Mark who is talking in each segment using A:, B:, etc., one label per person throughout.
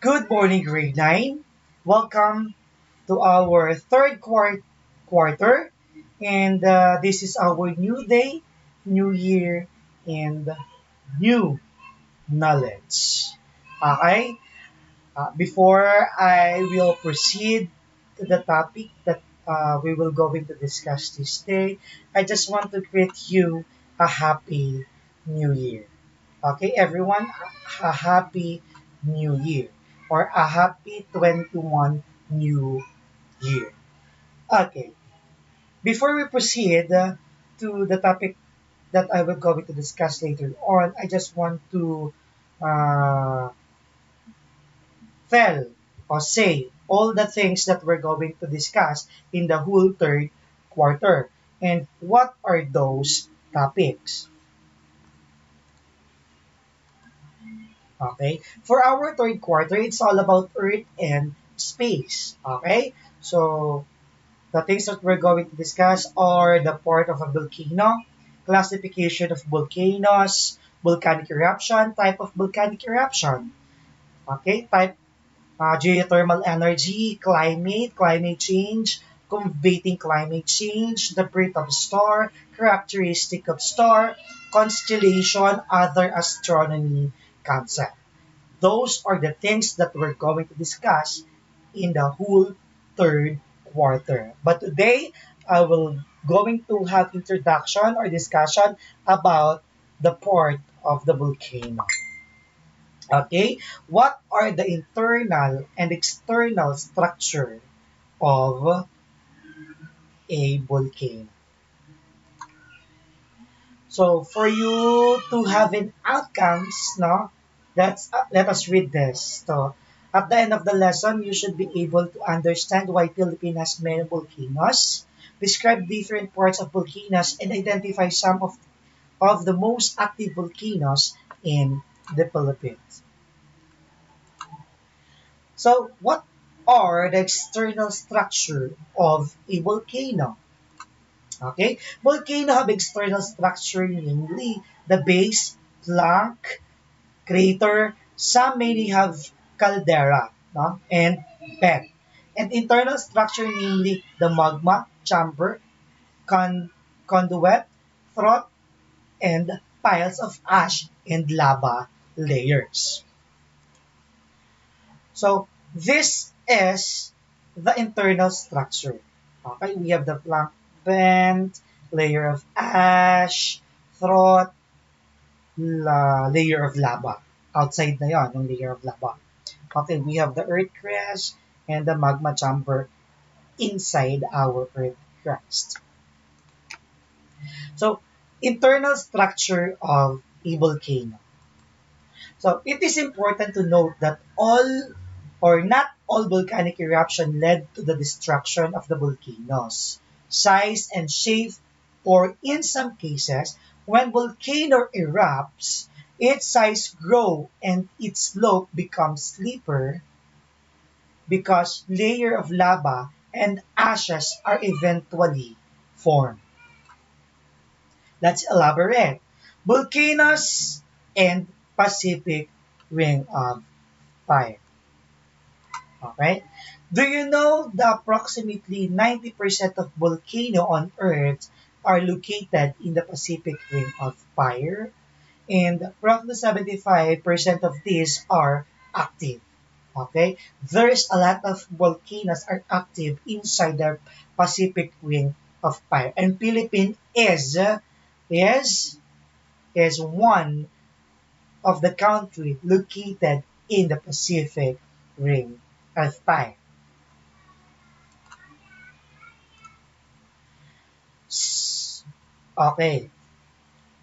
A: Good morning, grade 9. Welcome to our third quarter. And this is our new day, new year, and new knowledge. Okay? Before I will proceed to the topic that we will going to discuss this day, I just want to greet you a happy new year. Okay, everyone, a happy new year or a happy 21 new year. Okay, before we proceed to the topic that I will going to discuss later on, I just want to uh, tell or say all the things that we're going to discuss in the whole third quarter. And what are those topics? Okay? For our third quarter, it's all about Earth and space. Okay? So, the things that we're going to discuss are the part of a volcano, classification of volcanoes, volcanic eruption, type of volcanic eruption. Okay? Type geothermal energy, climate change, combating climate change, the birth of star, characteristic of star, constellation, other astronomy concept. Those are the things that we're going to discuss in the whole third quarter. But today, I will going to have introduction or discussion about the part of the volcano. Okay, what are the internal and external structure of a volcano? So for you to have an outcomes, no, let us read this. So at the end of the lesson, you should be able to understand why Philippines has many volcanoes, describe different parts of volcanoes, and identify some of the most active volcanoes in the Philippines. So what are the external structure of a volcano? Okay, volcano have external structure, namely the base, flank, crater. Some may have caldera, no? And bed. And internal structure, namely the magma chamber, con- conduit, throat, and piles of ash and lava layers. So this is the internal structure. Okay, we have the flank vent, layer of ash, throat, layer of lava. Outside na yon, yung layer of lava. Okay, we have the earth crust and the magma chamber inside our earth crust. So, internal structure of a volcano. So, it is important to note that all or not all volcanic eruption led to the destruction of the volcanoes. Size and shape, or in some cases, when volcano erupts, its size grow and its slope becomes steeper because layer of lava and ashes are eventually formed. Let's elaborate. Volcanoes and Pacific Ring of Fire. Okay? Do you know that approximately 90% of volcanoes on Earth are located in the Pacific Ring of Fire? And approximately 75% of these are active. Okay? There's a lot of volcanoes are active inside the Pacific Ring of Fire. And Philippines is, is one of the country located in the Pacific Ring of Fire. Okay.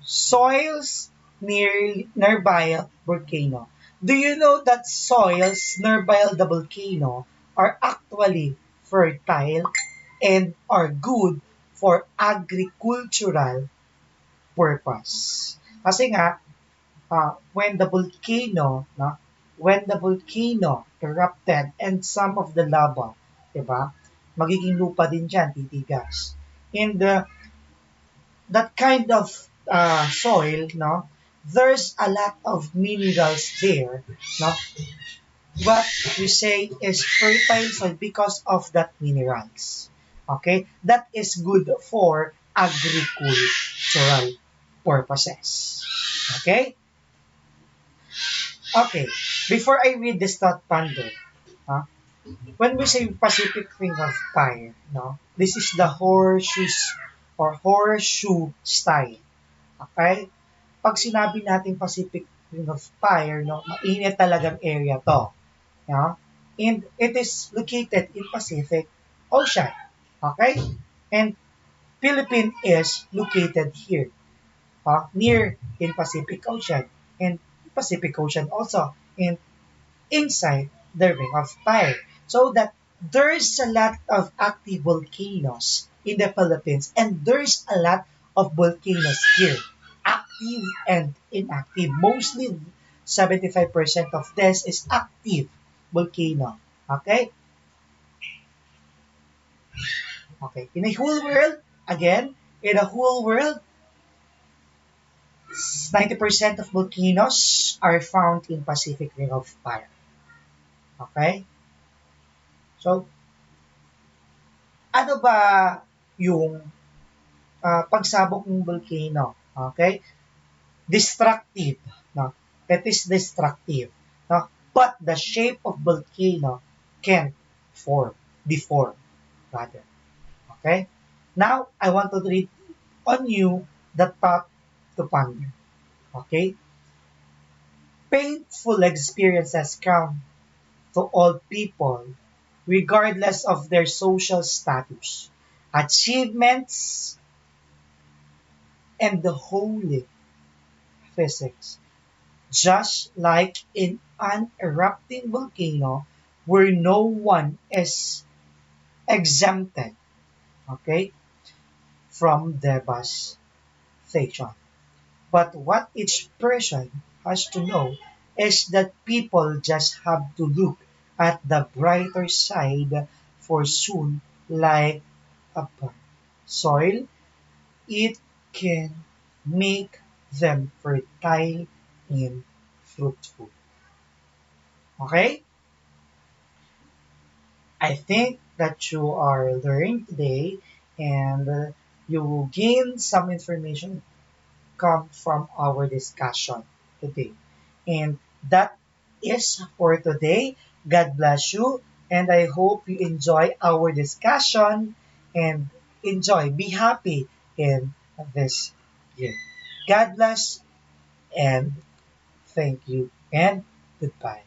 A: Soils nearby volcano. Do you know that soils nearby the volcano are actually fertile and are good for agricultural purpose? Kasi nga, when the volcano, no, when the volcano erupted and some of the lava, diba, magiging lupa din dyan, titigas. And that kind of soil, no, there's a lot of minerals there, no, what we say is fertile soil because of that minerals. Okay? That is good for agricultural purposes. Okay? Okay. Before I read this thought ponder, huh, when we say Pacific Ring of Fire, no, this is the horseshoes or horseshoe style. Okay? Pag sinabi natin Pacific Ring of Fire, no, mainit talagang area to. Yeah? And it is located in Pacific Ocean. Okay? And Philippines is located here, near in Pacific Ocean, and Pacific Ocean also, and inside the Ring of Fire. So that there's a lot of active volcanoes in the Philippines, and there's a lot of volcanoes here, active and inactive. Mostly 75% of this is active volcano. Okay? Okay. In the whole world, again, in the whole world, 90% of volcanoes are found in Pacific Ring of Fire. Okay? So, ano ba yung pagsabog ng volcano? Okay? Destructive. No? It is destructive. No? But the shape of volcano can form, deform, rather. Okay? Now, I want to read on you the thought to ponder. Okay? Painful experiences come to all people, regardless of their social status, achievements, and the holy physics. Just like in an erupting volcano where no one is exempted, okay, from devastation. But what each person has to know is that people just have to look at the brighter side, for soon, like a soil, it can make them fertile and fruitful. Okay? I think that you are learning today, and you will gain some information come from our discussion today. And that is for today. God bless you, and I hope you enjoy our discussion and enjoy, be happy in this year. God bless and thank you and goodbye.